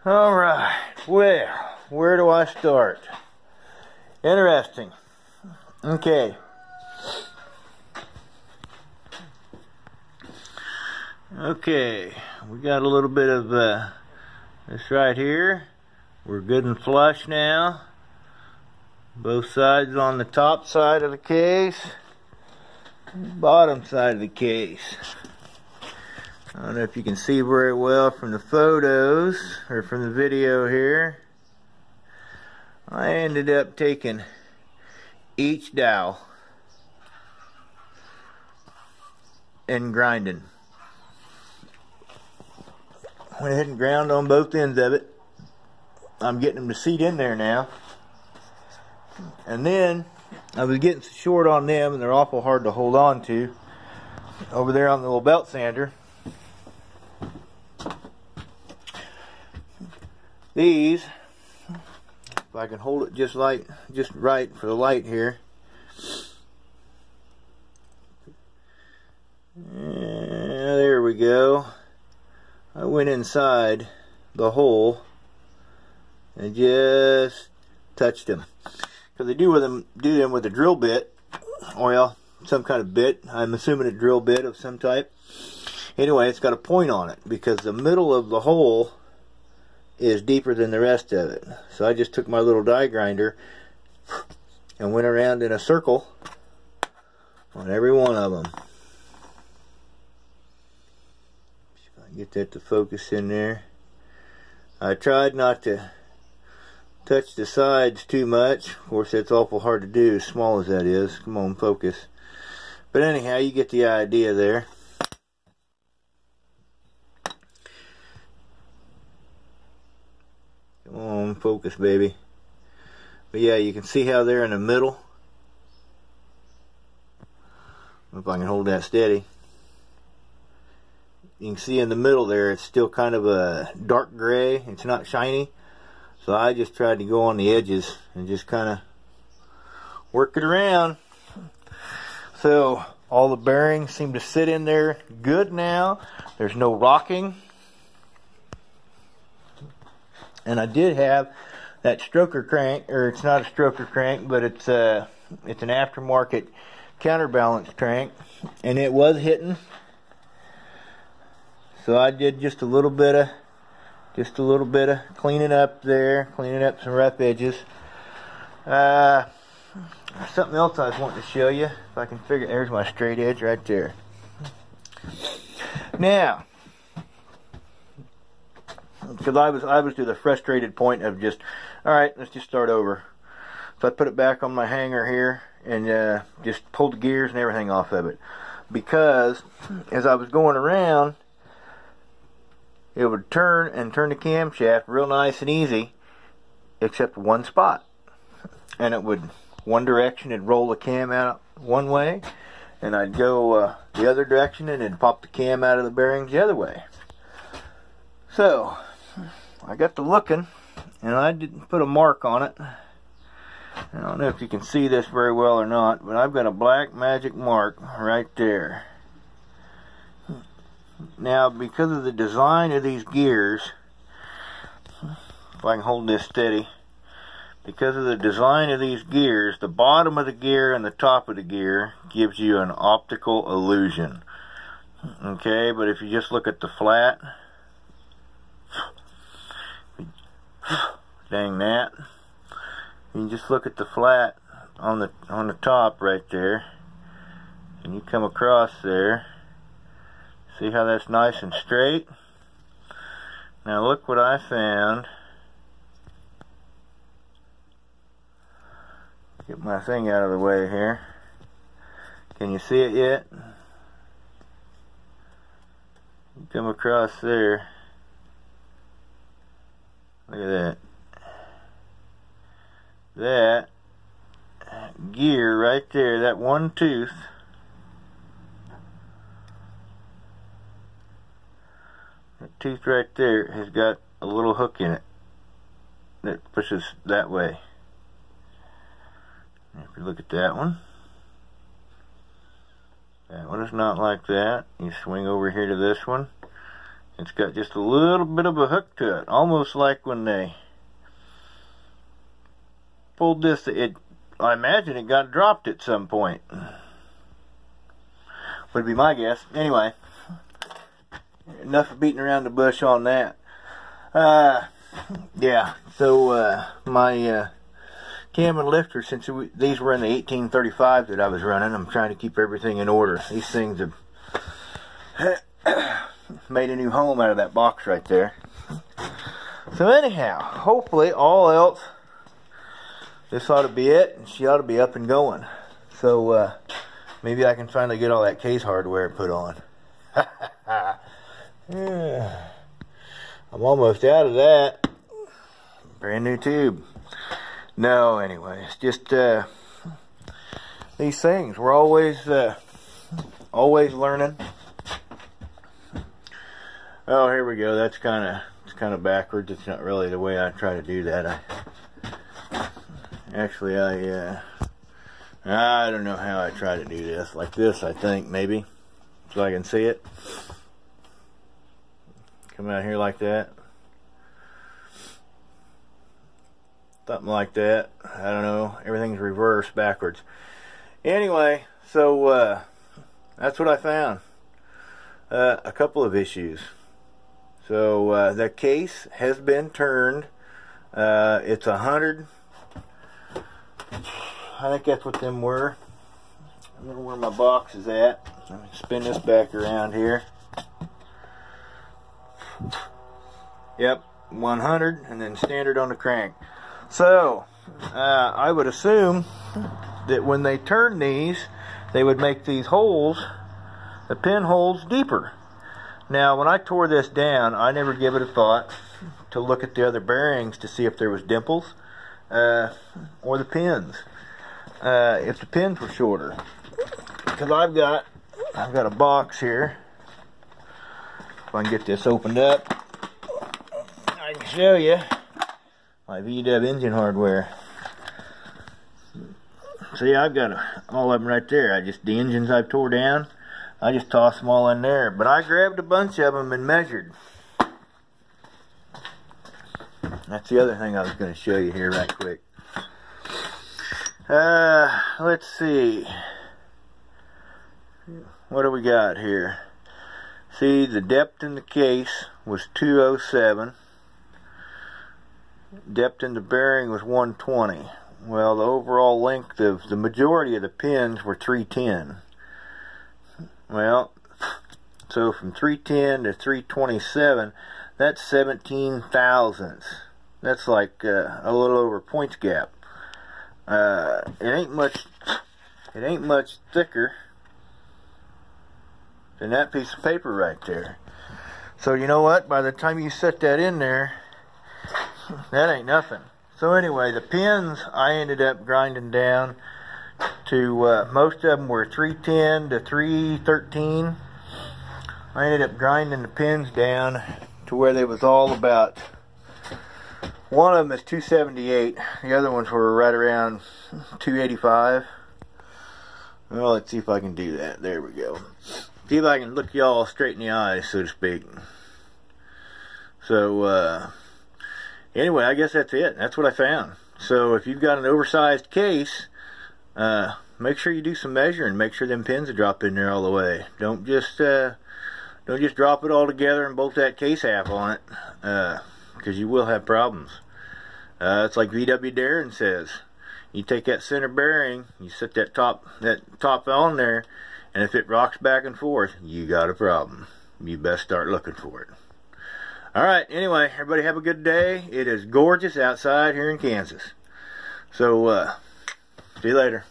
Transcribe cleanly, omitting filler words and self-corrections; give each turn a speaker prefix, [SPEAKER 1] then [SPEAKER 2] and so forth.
[SPEAKER 1] Alright, well, where do I start? Interesting. Okay. Okay, we got a little bit of this right here. We're good and flush now. Both sides on the top side of the case, bottom side of the case. I don't know if you can see very well from the photos or from the video here. I ended up taking each dowel and grinding. Went ahead and ground on both ends of it. I'm getting them to seat in there now. And then I was getting short on them, and they're awful hard to hold on to over there on the little belt sander. These, if I can hold it just right for the light here. Yeah, there we go. I went inside the hole and just touched them. Because they do them with a drill bit, or some kind of bit. I'm assuming a drill bit of some type. Anyway, it's got a point on it because the middle of the hole is deeper than the rest of it. So I just took my little die grinder and went around in a circle on every one of them. See if I can get that to focus in there. I tried not to touch the sides too much. Of course, that's awful hard to do, as small as that is. Come on, focus. But anyhow, you get the idea there. Come on, focus, baby. But yeah, you can see how they're in the middle. If I can hold that steady. You can see in the middle there, it's still kind of a dark gray. It's not shiny. So I just tried to go on the edges and just kind of work it around. So all the bearings seem to sit in there good now. There's no rocking. And I did have that stroker crank, or it's not a stroker crank, but it's an aftermarket counterbalance crank, and it was hitting. So I did just a little bit of cleaning up there, cleaning up some rough edges. Something else I was wanting to show you, if I can figure. There's my straight edge right there. Now, because I was to the frustrated point of just, all right, let's just start over. So I put it back on my hanger here and just pulled the gears and everything off of it, because as I was going around, it would turn the camshaft real nice and easy, except one spot. And it would, one direction, it'd roll the cam out one way, and I'd go the other direction, and it'd pop the cam out of the bearings the other way. So I got to looking, and I didn't put a mark on it. I don't know if you can see this very well or not, but I've got a black magic mark right there. Now, because of the design of these gears, if I can hold this steady, because of the design of these gears, the bottom of the gear and the top of the gear gives you an optical illusion. Okay, but if you just look at the flat, dang that, you can just look at the flat on the top right there, and you come across there. See how that's nice and straight? Now look what I found. Get my thing out of the way here. Can you see it yet? You come across there. Look at that. That gear right there, that one tooth, that tooth right there has got a little hook in it that pushes that way. If you look at that one is not like that. You swing over here to this one, It's got just a little bit of a hook to it, almost like when they pulled this. I imagine it got dropped at some point. Would be my guess. Anyway, enough of beating around the bush on that. Yeah. So my cam and lifter, since these were in the 1835 that I was running, I'm trying to keep everything in order. These things have made a new home out of that box right there. So anyhow, hopefully all else, this ought to be it, and she ought to be up and going. So maybe I can finally get all that case hardware put on. Yeah. I'm almost out of that. Brand new tube. No, anyway, it's just these things. We're always learning. Oh, here we go. It's kind of backwards. It's not really the way I try to do that. I don't know how I try to do this. Like this, I think, maybe. So I can see it. Come out here like that. Something like that. I don't know. Everything's reversed backwards. Anyway, so that's what I found. A couple of issues. So the case has been turned. It's 100. I think that's what them were. I remember where my box is at. Let me spin this back around here. Yep, 100, and then standard on the crank. So I would assume that when they turn these, they would make these holes, the pin holes, deeper. Now, when I tore this down, I never gave it a thought to look at the other bearings to see if there was dimples or the pins. If the pins were shorter, because I've got a box here. If I can get this opened up, I can show you my VW engine hardware. So yeah, I've got all of them right there. The engines I've tore down, I just tossed them all in there. But I grabbed a bunch of them and measured. That's the other thing I was going to show you here right quick. Let's see. What do we got here? See, the depth in the case was 207. Depth in the bearing was 120. Well, the overall length of the majority of the pins were 310. Well, so from 310 to 327, that's 17 thousandths. That's like a little over points gap. It ain't much thicker than that piece of paper right there. So you know what? By the time you set that in there, that ain't nothing. So anyway, the pins I ended up grinding down to, most of them were 310 to 313. I ended up grinding the pins down to where they was all about, one of them is 278, the other ones were right around 285. Well, let's see if I can do that. There we go. See if I can look y'all straight in the eyes, so to speak. So, anyway, I guess that's it. That's what I found. So if you've got an oversized case, make sure you do some measuring. Make sure them pins are dropped in there all the way. Don't just drop it all together and bolt that case half on it, because you will have problems. It's like VW Darren says. You take that center bearing, you set that top on there, and if it rocks back and forth, you got a problem. You best start looking for it. Alright, anyway, everybody have a good day. It is gorgeous outside here in Kansas. So, see you later.